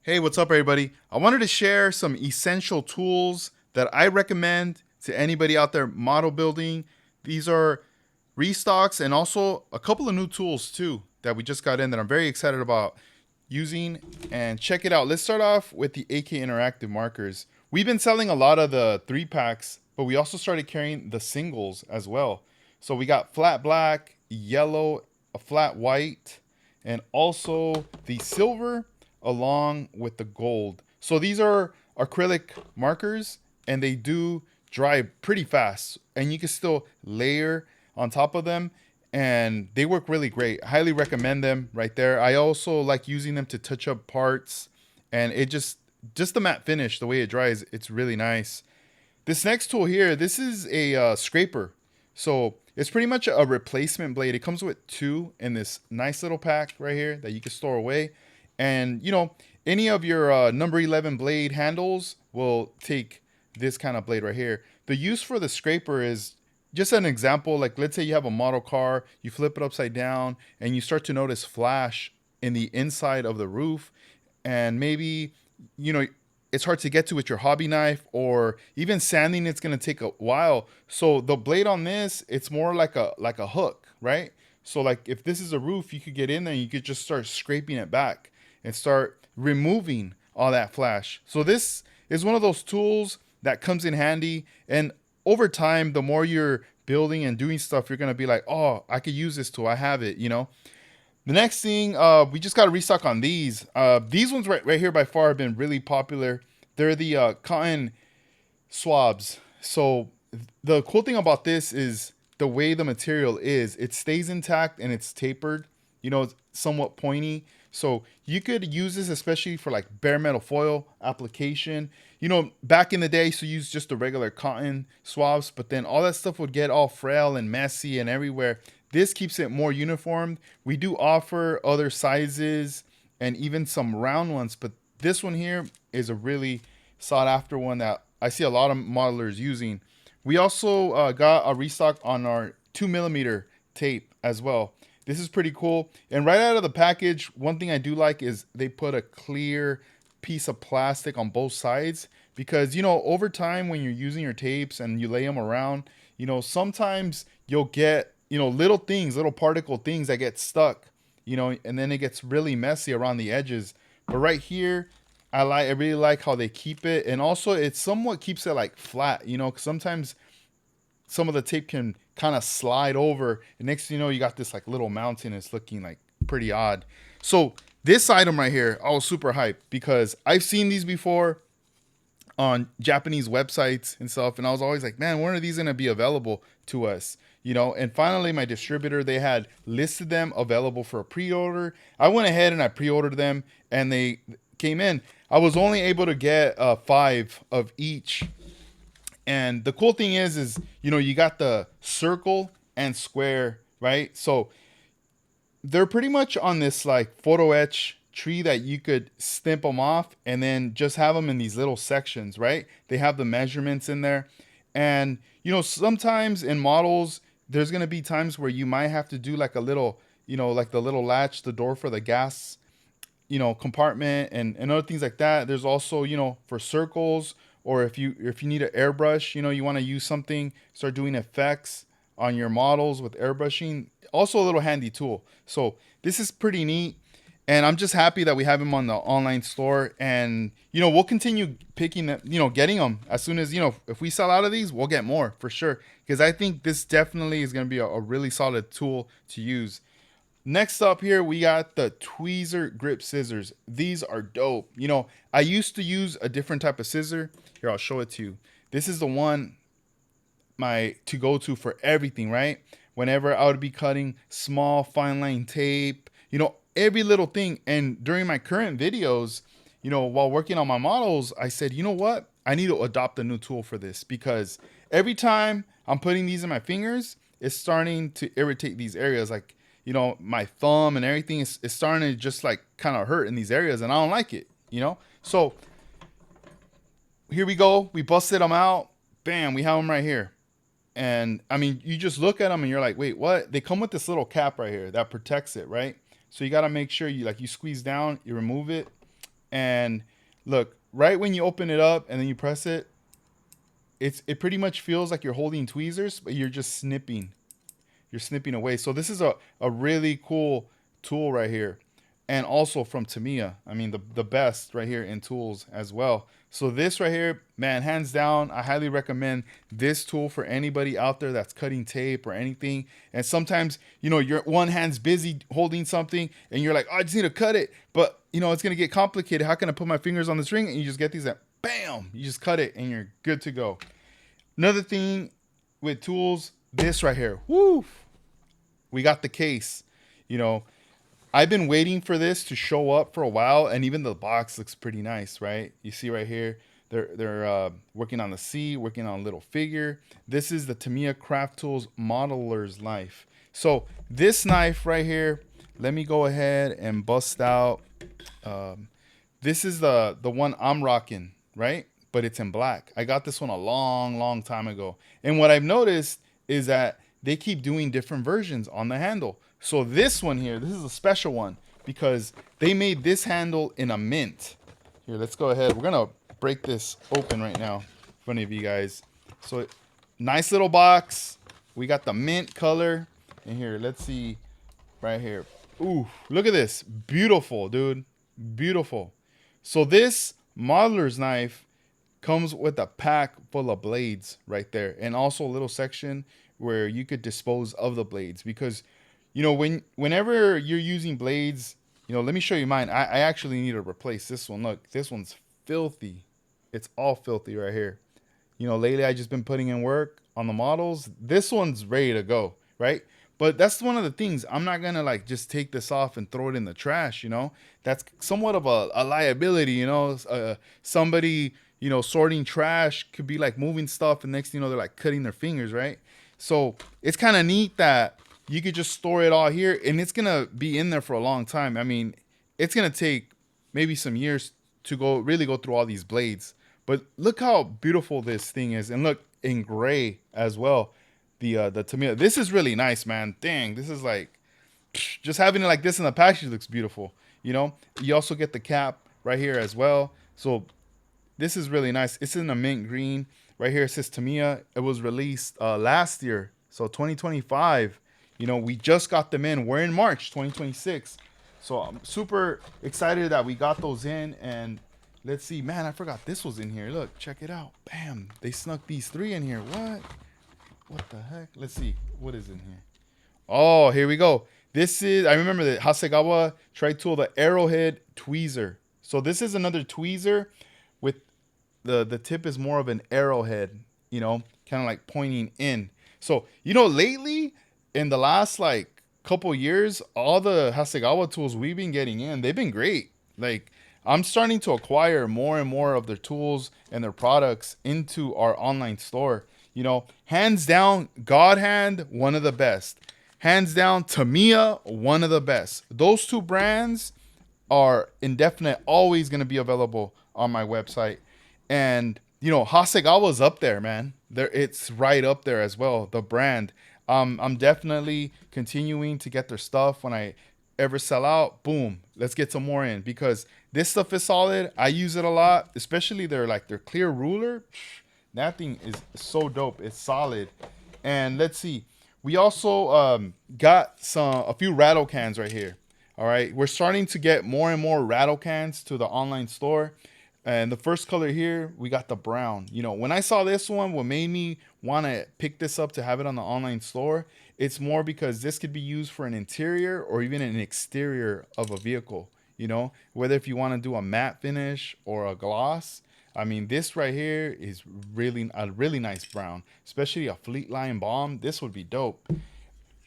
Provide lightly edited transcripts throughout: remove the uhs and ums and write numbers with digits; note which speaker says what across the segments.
Speaker 1: Hey, what's up, everybody? I wanted to share some essential tools that I recommend to anybody out there model building. These are restocks and also a couple of new tools too that we just got in that I'm very excited about using. And check it out. Let's start off with the AK Interactive markers. We've been selling a lot of the 3-packs, but we also started carrying the singles as well. So we got flat black, yellow, a flat white, and also the silver along with the gold. So these are acrylic markers and they do dry pretty fast, and you can still layer on top of them, and they work really great. Highly recommend them right there. I also like using them to touch up parts, and it just the matte finish, the way it dries, it's really nice. This next tool here, this is a scraper. So it's pretty much a replacement blade. It comes with two in this nice little pack right here that you can store away. And any of your number 11 blade handles will take this kind of blade right here. The use for the scraper is just an example. Like, let's say you have a model car, you flip it upside down and you start to notice flash in the inside of the roof. And maybe, it's hard to get to with your hobby knife, or even sanding it's going to take a while. So the blade on this, it's more like a hook, right? So like if this is a roof, you could get in there and you could just start scraping it back and start removing all that flash. So this is one of those tools that comes in handy, and over time the more you're building and doing stuff, you're going to be like, oh, I could use this tool, I have it. The next thing, we just got to restock on these. These ones right here by far have been really popular. They're the cotton swabs. So the cool thing about this is the way the material is. It stays intact and it's tapered. It's somewhat pointy. So you could use this especially for like bare metal foil application. Back in the day, I used to use just the regular cotton swabs, but then all that stuff would get all frail and messy and everywhere. This keeps it more uniform. We do offer other sizes and even some round ones, but this one here is a really sought after one that I see a lot of modelers using. We also got a restock on our 2mm tape as well. This is pretty cool. And right out of the package, one thing I do like is they put a clear piece of plastic on both sides, because over time when you're using your tapes and you lay them around, sometimes you'll get little things, little particle things that get stuck, and then it gets really messy around the edges. But right here, I really like how they keep it, and also it somewhat keeps it like flat, 'cause sometimes some of the tape can kind of slide over, and next thing you know, you got this like little mountain. It's looking like pretty odd. So this item right here, I was super hyped because I've seen these before on Japanese websites and stuff, and I was always like, man, when are these gonna be available to us? And finally my distributor, they had listed them available for a pre-order. I went ahead and I pre-ordered them, and they came in. I was only able to get 5 of each. And the cool thing is you got the circle and square, right? So they're pretty much on this like photo etch tree that you could snip them off and then just have them in these little sections, right? They have the measurements in there. And sometimes in models there's going to be times where you might have to do like a little, like the little latch, the door for the gas, compartment, and other things like that. There's also, for circles, or if you need an airbrush, you want to use something, start doing effects on your models with airbrushing. Also a little handy tool. So this is pretty neat, and I'm just happy that we have them on the online store. And we'll continue picking them, getting them as soon as if we sell out of these, we'll get more for sure, because I think this definitely is going to be a really solid tool to use. Next up here, we got the Tweezer grip scissors. These are dope. I used to use a different type of scissor. Here, I'll show it to you. This is the one to go to for everything, right? Whenever I would be cutting small fine line tape, every little thing. And during my current videos, while working on my models, I said, you know what? I need to adopt a new tool for this, because every time I'm putting these in my fingers, it's starting to irritate these areas. Like, my thumb and everything is starting to just like kind of hurt in these areas, and I don't like it. So here we go. We busted them out. Bam, we have them right here. And I mean, you just look at them and you're like, wait, what? They come with this little cap right here that protects it, right? So you got to make sure you squeeze down, you remove it, And look, right when you open it up and then you press it, it pretty much feels like you're holding tweezers, but you're just snipping. You're snipping away. So this is a really cool tool right here. And also from Tamiya. I mean, the best right here in tools as well. So this right here, man, hands down, I highly recommend this tool for anybody out there that's cutting tape or anything. And sometimes, your one hand's busy holding something and you're like, oh, I just need to cut it. But, it's going to get complicated. How can I put my fingers on the string? And you just get these that, bam, you just cut it and you're good to go. Another thing with tools, this right here, woo, we got the case. You know, I've been waiting for this to show up for a while, and even the box looks pretty nice, right? You see right here, they're working on the C, working on a little figure. This is the Tamiya Craft Tools Modeler's Knife. So this knife right here, let me go ahead and bust out. This is the one I'm rocking, right? But it's in black. I got this one a long, long time ago. And what I've noticed is that they keep doing different versions on the handle. So this one here, this is a special one because they made this handle in a mint. Here, let's go ahead. We're gonna break this open right now in front of you guys. So nice little box. We got the mint color. And here, let's see right here. Ooh, look at this. Beautiful, dude. Beautiful. So this modeler's knife comes with a pack full of blades right there, and also a little section where you could dispose of the blades, because whenever you're using blades, let me show you mine. I actually need to replace this one. Look, this one's filthy. It's all filthy right here. Lately I just been putting in work on the models. This one's ready to go, right? But that's one of the things. I'm not gonna just take this off and throw it in the trash. That's somewhat of a liability. Somebody sorting trash could be moving stuff, and next thing you know, they're cutting their fingers, right? So it's kind of neat that you could just store it all here, and it's gonna be in there for a long time. I mean, it's gonna take maybe some years to really go through all these blades. But look how beautiful this thing is, and look in gray as well. The Tamiya. This is really nice, man. Dang, this is just having it like this in the package looks beautiful. You also get the cap right here as well. So this is really nice. It's in a mint green. Right here it says Tamiya. It was released last year, so 2025. We just got them in. We're in March 2026. So I'm super excited that we got those in. And let's see. Man, I forgot this was in here. Look, check it out. Bam. They snuck these three in here. What the heck? Let's see. What is in here? Oh, here we go. This is, I remember the Hasegawa tri-tool, the Arrowhead Tweezer. So this is another tweezer with the tip is more of an arrowhead, kind of pointing in. So, lately in the last couple years, all the Hasegawa tools we've been getting in, they've been great. I'm starting to acquire more and more of their tools and their products into our online store. Hands down, God Hand, one of the best. Hands down, Tamiya, one of the best. Those two brands are indefinite, always going to be available on my website. And, Hasegawa's up there, man. It's right up there as well, the brand. I'm definitely continuing to get their stuff. When I ever sell out, boom, let's get some more in, because this stuff is solid. I use it a lot, especially their clear ruler. That thing is so dope. It's solid. And let's see. We also got a few rattle cans right here. All right. We're starting to get more and more rattle cans to the online store. And the first color here, we got the brown. When I saw this one, what made me want to pick this up to have it on the online store, it's more because this could be used for an interior or even an exterior of a vehicle. Whether if you want to do a matte finish or a gloss. I mean, this right here is really a really nice brown, especially a Fleet Line Bomb. This would be dope.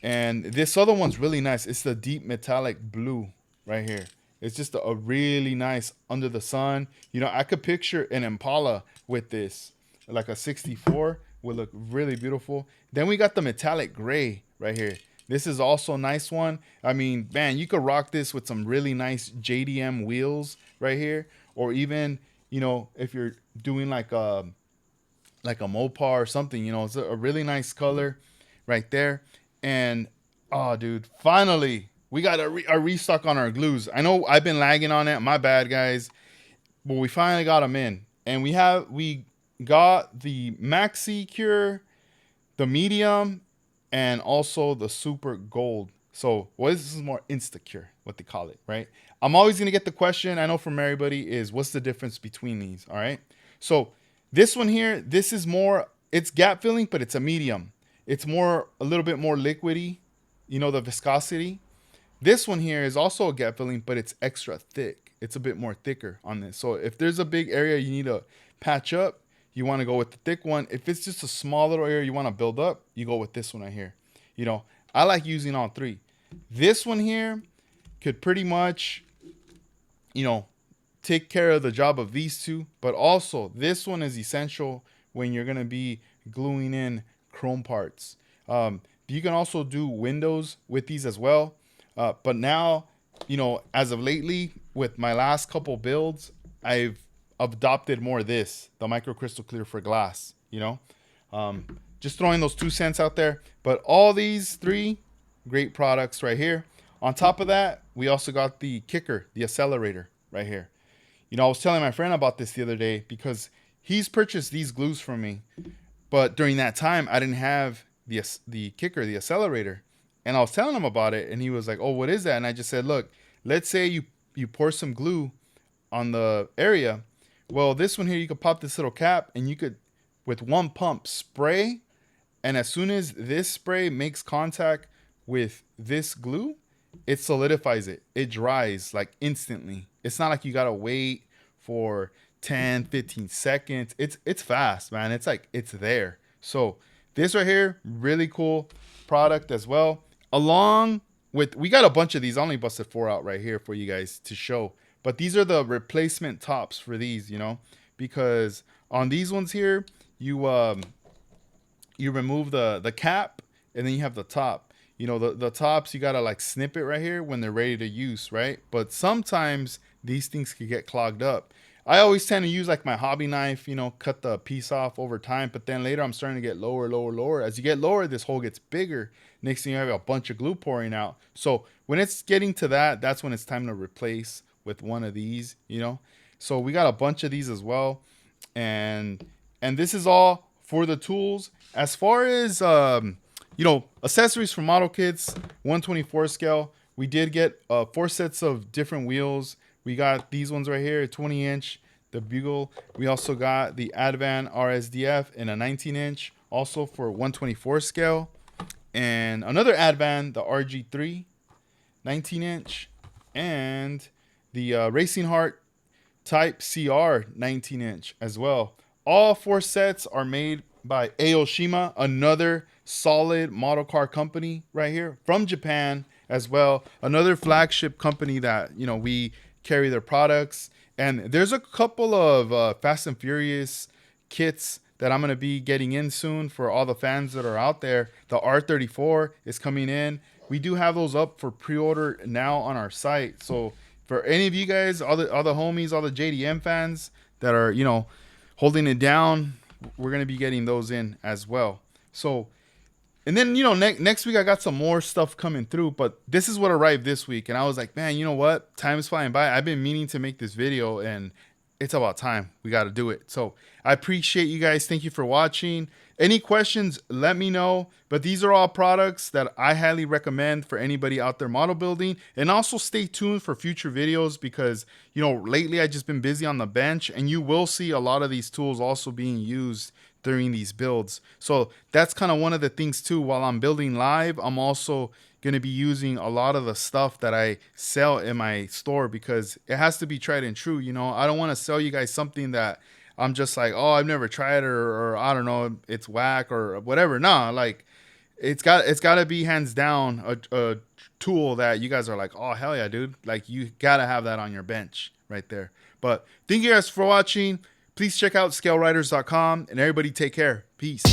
Speaker 1: And this other one's really nice. It's the deep metallic blue right here. It's just a really nice under the sun. I could picture an Impala with this, like a 64 would look really beautiful. Then we got the metallic gray right here. This is also a nice one. I mean, man, you could rock this with some really nice JDM wheels right here, or even, if you're doing like a Mopar or something, it's a really nice color right there. And oh, dude, finally we got a restock on our glues. I know I've been lagging on it. My bad, guys. Well, we finally got them in, and we got the Maxi Cure, the medium, and also the super gold. So, well, this is more Instacure, what they call it, right? I'm always gonna get the question, I know from everybody, is what's the difference between these? All right. So this one here, this is more, it's gap filling, but it's a medium. It's more a little bit more liquidy, the viscosity. This one here is also a gap filling, but it's extra thick. It's a bit more thicker on this. So if there's a big area you need to patch up, you want to go with the thick one. If it's just a small little area you want to build up, you go with this one right here. I like using all three. This one here could pretty much, take care of the job of these two, but also this one is essential when you're going to be gluing in chrome parts. You can also do windows with these as well. But now, as of lately, with my last couple builds, I've adopted more of this, the microcrystal clear for glass, just throwing those 2 cents out there. But all these three great products right here. On top of that, we also got the kicker, the accelerator right here. I was telling my friend about this the other day because he's purchased these glues from me. But during that time, I didn't have the kicker, the accelerator. And I was telling him about it, and he was like, oh, what is that? And I just said, look, let's say you pour some glue on the area. Well, this one here, you could pop this little cap, and you could, with one pump, spray. And as soon as this spray makes contact with this glue, it solidifies it. It dries like instantly. It's not like you got to wait for 10, 15 seconds. It's fast, man. It's like it's there. So this right here, really cool product as well. Along with, we got a bunch of these. I only busted 4 out right here for you guys to show. But these are the replacement tops for these, because on these ones here, you remove the cap, and then you have the top. The tops, you gotta like snip it right here when they're ready to use, right? But sometimes these things could get clogged up. I always tend to use like my hobby knife, cut the piece off over time. But then later I'm starting to get lower, lower, lower. As you get lower, this hole gets bigger. Next thing you have a bunch of glue pouring out. So when it's getting to that, that's when it's time to replace with one of these, So we got a bunch of these as well. And this is all for the tools. As far as, accessories for model kits, 124 scale. We did get 4 sets of different wheels. We got these ones right here, 20-inch, the Bugle. We also got the Advan RSDF in a 19-inch, also for 124 scale. And another Advan, the RG3, 19-inch. And the Racing Heart Type CR 19-inch as well. All 4 sets are made by Aoshima, another solid model car company right here from Japan as well. Another flagship company that, we carry their products. And there's a couple of Fast and Furious kits that I'm going to be getting in soon for all the fans that are out there. The R34 is coming in. We do have those up for pre-order now on our site. So for any of you guys, all the homies, all the JDM fans that are, holding it down, we're going to be getting those in as well. So, and then, next week I got some more stuff coming through, but this is what arrived this week. And I was like, man, you know what? Time is flying by. I've been meaning to make this video, and it's about time. We got to do it. So I appreciate you guys. Thank you for watching. Any questions, let me know. But these are all products that I highly recommend for anybody out there model building. And also stay tuned for future videos because, lately I've just been busy on the bench, and you will see a lot of these tools also being used during these builds. So that's kind of one of the things too. While I'm building live, I'm also going to be using a lot of the stuff that I sell in my store because it has to be tried and true. I don't want to sell you guys something that I'm just like, oh, I've never tried it, or I don't know, it's whack or whatever. No, like it's got to be hands down a tool that you guys are like, oh, hell yeah, dude. Like you got to have that on your bench right there. But thank you guys for watching. Please check out scaleriders.com, and everybody take care. Peace.